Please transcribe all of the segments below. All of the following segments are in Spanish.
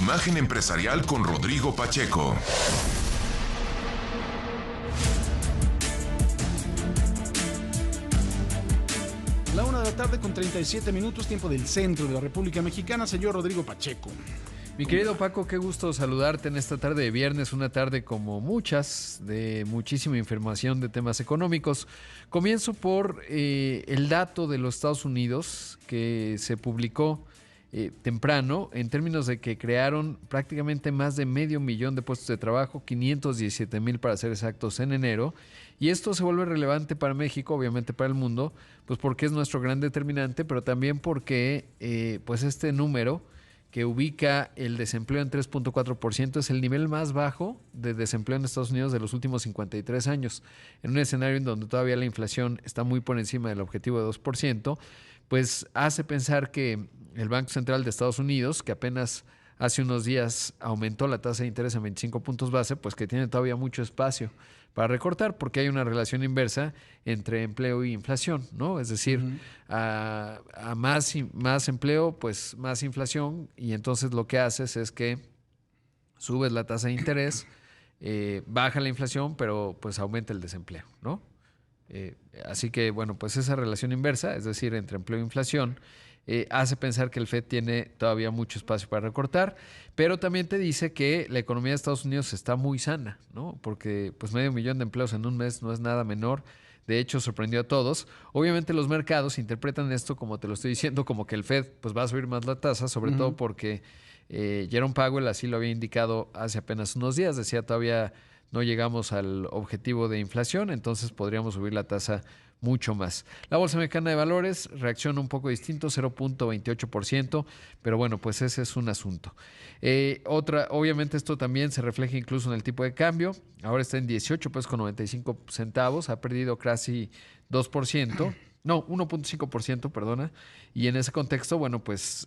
Imagen Empresarial con Rodrigo Pacheco. La 1:00 con 37 minutos, tiempo del centro de la República Mexicana. Señor Rodrigo Pacheco. Mi querido Paco, qué gusto saludarte en esta tarde de viernes, una tarde como muchas, de muchísima información de temas económicos. Comienzo por el dato de los Estados Unidos que se publicó temprano, en términos de que crearon prácticamente más de 500,000 de puestos de trabajo, 517,000 para ser exactos, en enero. Y esto se vuelve relevante para México, obviamente para el mundo, pues porque es nuestro gran determinante, pero también porque pues este número que ubica el desempleo en 3.4%, es el nivel más bajo de desempleo en Estados Unidos de los últimos 53 años. En un escenario en donde todavía la inflación está muy por encima del objetivo de 2%, pues hace pensar que el Banco Central de Estados Unidos, que apenas hace unos días aumentó la tasa de interés en 25 puntos base, pues que tiene todavía mucho espacio para recortar, porque hay una relación inversa entre empleo y inflación, ¿no? Es decir, a más empleo, pues más inflación, y entonces lo que haces es que subes la tasa de interés, baja la inflación, pero pues aumenta el desempleo, ¿no? Así que, bueno, pues esa relación inversa, es decir, entre empleo e inflación, hace pensar que el Fed tiene todavía mucho espacio para recortar, pero también te dice que la economía de Estados Unidos está muy sana, ¿no? Porque pues 500,000 de empleos en un mes no es nada menor. De hecho, sorprendió a todos. Obviamente los mercados interpretan esto, como te lo estoy diciendo, como que el Fed pues va a subir más la tasa, sobre todo porque Jerome Powell así lo había indicado hace apenas unos días. Decía, todavía no llegamos al objetivo de inflación, entonces podríamos subir la tasa mucho más. La Bolsa Mexicana de Valores reacciona un poco distinto, 0.28%, pero bueno, pues ese es un asunto. Obviamente esto también se refleja incluso en el tipo de cambio. Ahora está en 18 pesos con 95 centavos, ha perdido casi 2%. No, 1.5%, perdona. Y en ese contexto, bueno, pues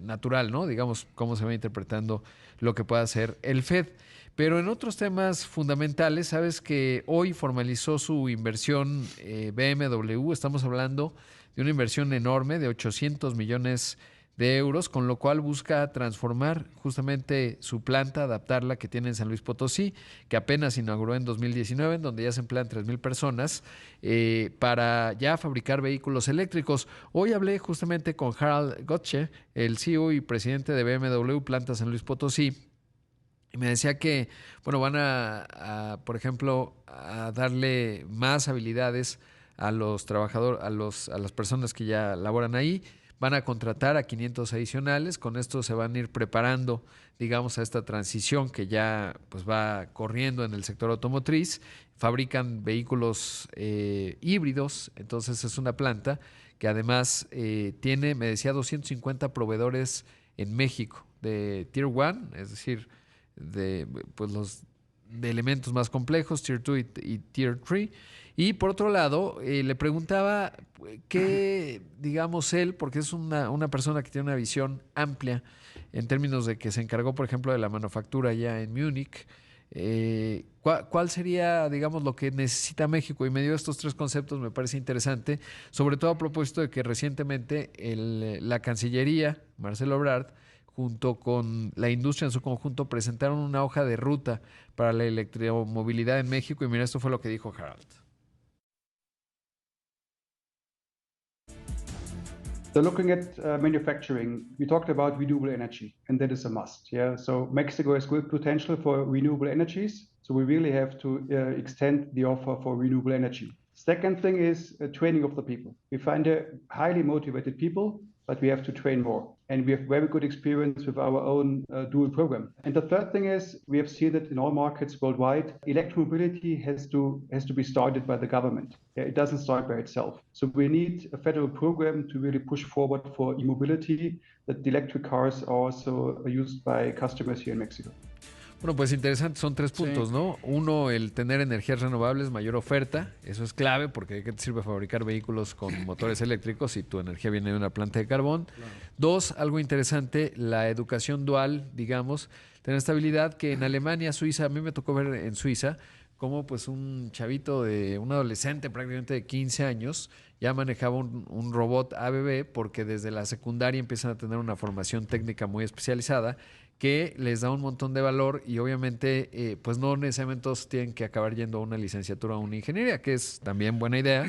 natural, ¿no? Digamos, cómo se va interpretando lo que pueda hacer el Fed. Pero en otros temas fundamentales, sabes que hoy formalizó su inversión BMW. Estamos hablando de una inversión enorme de 800 millones de euros, con lo cual busca transformar justamente su planta, adaptarla que tiene en San Luis Potosí, que apenas inauguró en 2019, en donde ya se emplean 3,000 personas, para ya fabricar vehículos eléctricos. Hoy hablé justamente con Harald Gotche, el CEO y presidente de BMW Planta San Luis Potosí, y me decía que, bueno, van por ejemplo, a darle más habilidades a los trabajadores, a las personas que ya laboran ahí. Van a contratar a 500 adicionales. Con esto se van a ir preparando, digamos, a esta transición que ya pues va corriendo en el sector automotriz. Fabrican vehículos híbridos. Entonces es una planta que además tiene, me decía, 250 proveedores en México de Tier 1, es decir, de pues los de elementos más complejos, Tier 2 y Tier 3. Y por otro lado, le preguntaba qué, digamos, él, porque es una persona que tiene una visión amplia en términos de que se encargó, por ejemplo, de la manufactura ya en Múnich. ¿Cuál sería, digamos, lo que necesita México? Y me dio estos tres conceptos, me parece interesante, sobre todo a propósito de que recientemente la Cancillería, Marcelo Ebrard, junto con la industria en su conjunto, presentaron una hoja de ruta para la electromovilidad en México. Y mira, esto fue lo que dijo Harald. So looking at manufacturing, we talked about renewable energy, and that is a must. Yeah. So Mexico has great potential for renewable energies. So we really have to extend the offer for renewable energy. Second thing is training of the people. We find highly motivated people, but we have to train more. And we have very good experience with our own dual program. And the third thing is we have seen that in all markets worldwide, electromobility has to be started by the government. It doesn't start by itself. So we need a federal program to really push forward for e-mobility, that the electric cars are also used by customers here in Mexico. Bueno, pues interesante, son tres puntos, ¿no? Uno, el tener energías renovables, mayor oferta, eso es clave porque ¿de qué te sirve fabricar vehículos con motores eléctricos si tu energía viene de una planta de carbón? Claro. Dos, algo interesante, la educación dual, digamos, tener estabilidad, que en Alemania, Suiza, a mí me tocó ver en Suiza cómo pues un chavito un adolescente prácticamente de 15 años ya manejaba un robot ABB porque desde la secundaria empiezan a tener una formación técnica muy especializada que les da un montón de valor y obviamente pues no necesariamente todos tienen que acabar yendo a una licenciatura o una ingeniería, que es también buena idea.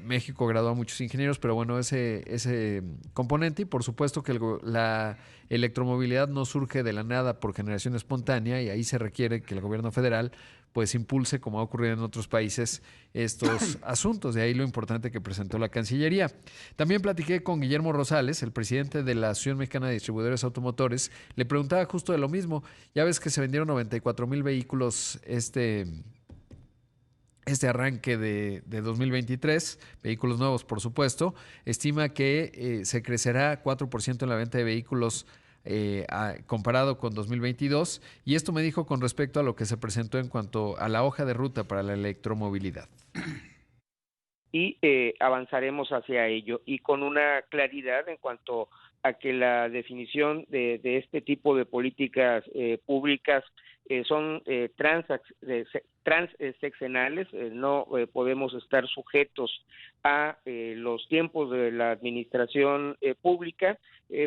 México gradúa a muchos ingenieros, pero bueno, ese componente, y por supuesto que la electromovilidad no surge de la nada por generación espontánea, y ahí se requiere que el gobierno federal pues impulse, como ha ocurrido en otros países, estos asuntos. De ahí lo importante que presentó la Cancillería. También platiqué con Guillermo Rosales, el presidente de la Asociación Mexicana de Distribuidores Automotores. Le preguntaba justo de lo mismo. Ya ves que se vendieron 94,000 vehículos este arranque de 2023, vehículos nuevos, por supuesto. Estima que se crecerá 4% en la venta de vehículos comparado con 2022, y esto me dijo con respecto a lo que se presentó en cuanto a la hoja de ruta para la electromovilidad. Y avanzaremos hacia ello, y con una claridad en cuanto a que la definición de este tipo de políticas públicas son transseccionales. No podemos estar sujetos a los tiempos de la administración pública,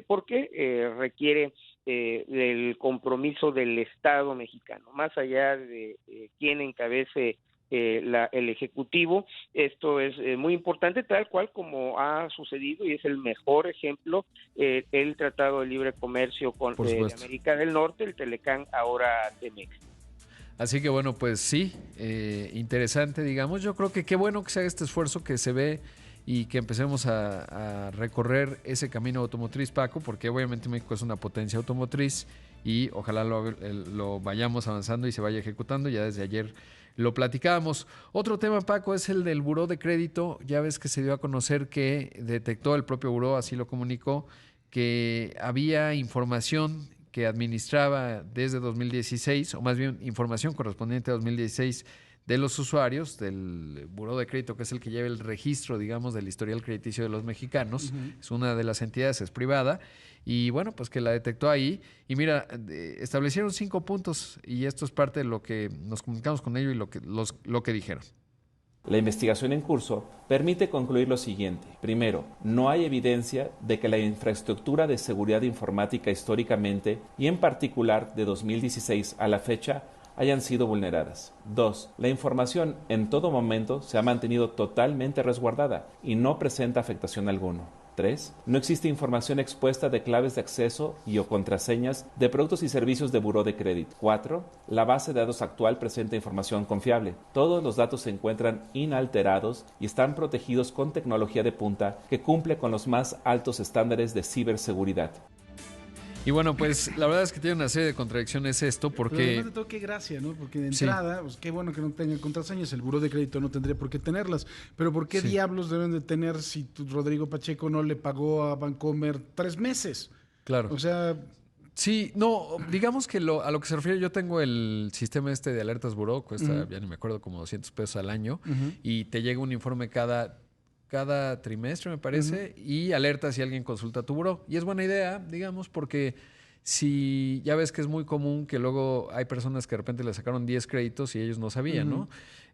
porque requiere del compromiso del Estado mexicano, más allá de quién encabece el Ejecutivo. Esto es muy importante, tal cual como ha sucedido, y es el mejor ejemplo el Tratado de Libre Comercio con América del Norte, el Telecán, ahora TEMEC. Así que bueno, pues sí, interesante, digamos. Yo creo que qué bueno que se haga este esfuerzo, que se ve, y que empecemos a recorrer ese camino automotriz, Paco, porque obviamente México es una potencia automotriz y ojalá lo vayamos avanzando y se vaya ejecutando. Ya desde ayer lo platicábamos. Otro tema, Paco, es el del buró de crédito. Ya ves que se dio a conocer que detectó el propio buró, así lo comunicó, que había información que administraba desde 2016, o más bien información correspondiente a 2016 de los usuarios del buró de crédito, que es el que lleva el registro, digamos, del historial crediticio de los mexicanos. Es una de las entidades, es privada, y bueno, pues que la detectó ahí. Y mira, establecieron 5 puntos, y esto es parte de lo que nos comunicamos con ellos y lo que dijeron. La investigación en curso permite concluir lo siguiente. Primero, no hay evidencia de que la infraestructura de seguridad informática históricamente, y en particular de 2016 a la fecha, hayan sido vulneradas. 2. La información en todo momento se ha mantenido totalmente resguardada y no presenta afectación alguna. 3. No existe información expuesta de claves de acceso y o contraseñas de productos y servicios de buró de crédito. 4. La base de datos actual presenta información confiable. Todos los datos se encuentran inalterados y están protegidos con tecnología de punta que cumple con los más altos estándares de ciberseguridad. Y bueno, pues la verdad es que tiene una serie de contradicciones esto, porque... Pero además de todo, qué gracia, ¿no? Porque de entrada, pues qué bueno que no tenga contraseñas, el buró de crédito no tendría por qué tenerlas, pero ¿por qué diablos deben de tener si Rodrigo Pacheco no le pagó a Bancomer 3 meses? Claro. O sea... Sí, no, digamos que a lo que se refiere, yo tengo el sistema de alertas buró, cuesta, ya ni me acuerdo, como $200 al año, y te llega un informe cada trimestre, me parece, y alerta si alguien consulta tu buró. Y es buena idea, digamos, porque si ya ves que es muy común que luego hay personas que de repente le sacaron 10 créditos y ellos no sabían, ¿no?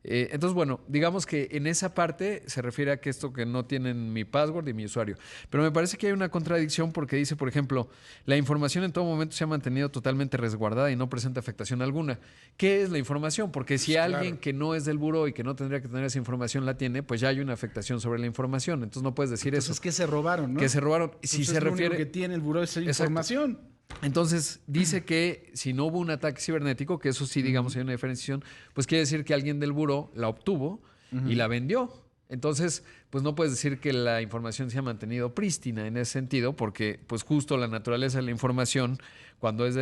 Entonces, bueno, digamos que en esa parte se refiere a que esto que no tienen mi password y mi usuario. Pero me parece que hay una contradicción porque dice, por ejemplo, la información en todo momento se ha mantenido totalmente resguardada y no presenta afectación alguna. ¿Qué es la información? Porque si alguien que no es del buró y que no tendría que tener esa información la tiene, pues ya hay una afectación sobre la información. Entonces no puedes decir eso. Es que se robaron, ¿no? Que se robaron. Entonces, si se refiere... lo único que tiene el buró es la información. Entonces, dice que si no hubo un ataque cibernético, que eso sí, digamos, hay una diferenciación, pues quiere decir que alguien del buró la obtuvo y la vendió. Entonces, pues no puedes decir que la información se ha mantenido prístina en ese sentido, porque pues justo la naturaleza de la información, cuando es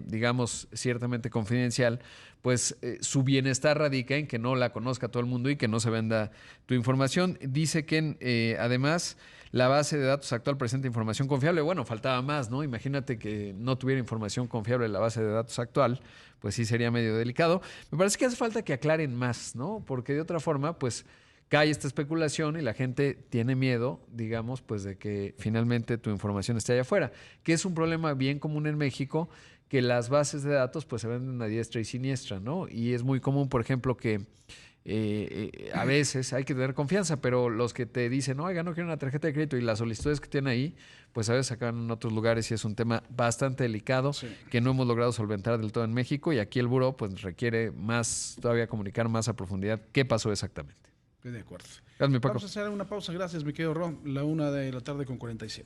digamos, ciertamente confidencial, pues su bienestar radica en que no la conozca todo el mundo y que no se venda tu información. Dice que además la base de datos actual presenta información confiable. Bueno, faltaba más, ¿no? Imagínate que no tuviera información confiable en la base de datos actual, pues sí sería medio delicado. Me parece que hace falta que aclaren más, ¿no? Porque de otra forma, pues cae esta especulación y la gente tiene miedo, digamos, pues de que finalmente tu información esté allá afuera, que es un problema bien común en México, que las bases de datos pues se venden a diestra y siniestra, ¿no? Y es muy común, por ejemplo, que a veces hay que tener confianza, pero los que te dicen, oiga, no quiero una tarjeta de crédito y las solicitudes que tienen ahí, pues a veces acaban en otros lugares y es un tema bastante delicado que no hemos logrado solventar del todo en México y aquí el buró pues requiere todavía comunicar más a profundidad qué pasó exactamente. Estoy de acuerdo. Gracias, mi Paco. Vamos a hacer una pausa. Gracias, mi querido Ron. 1:47 p.m.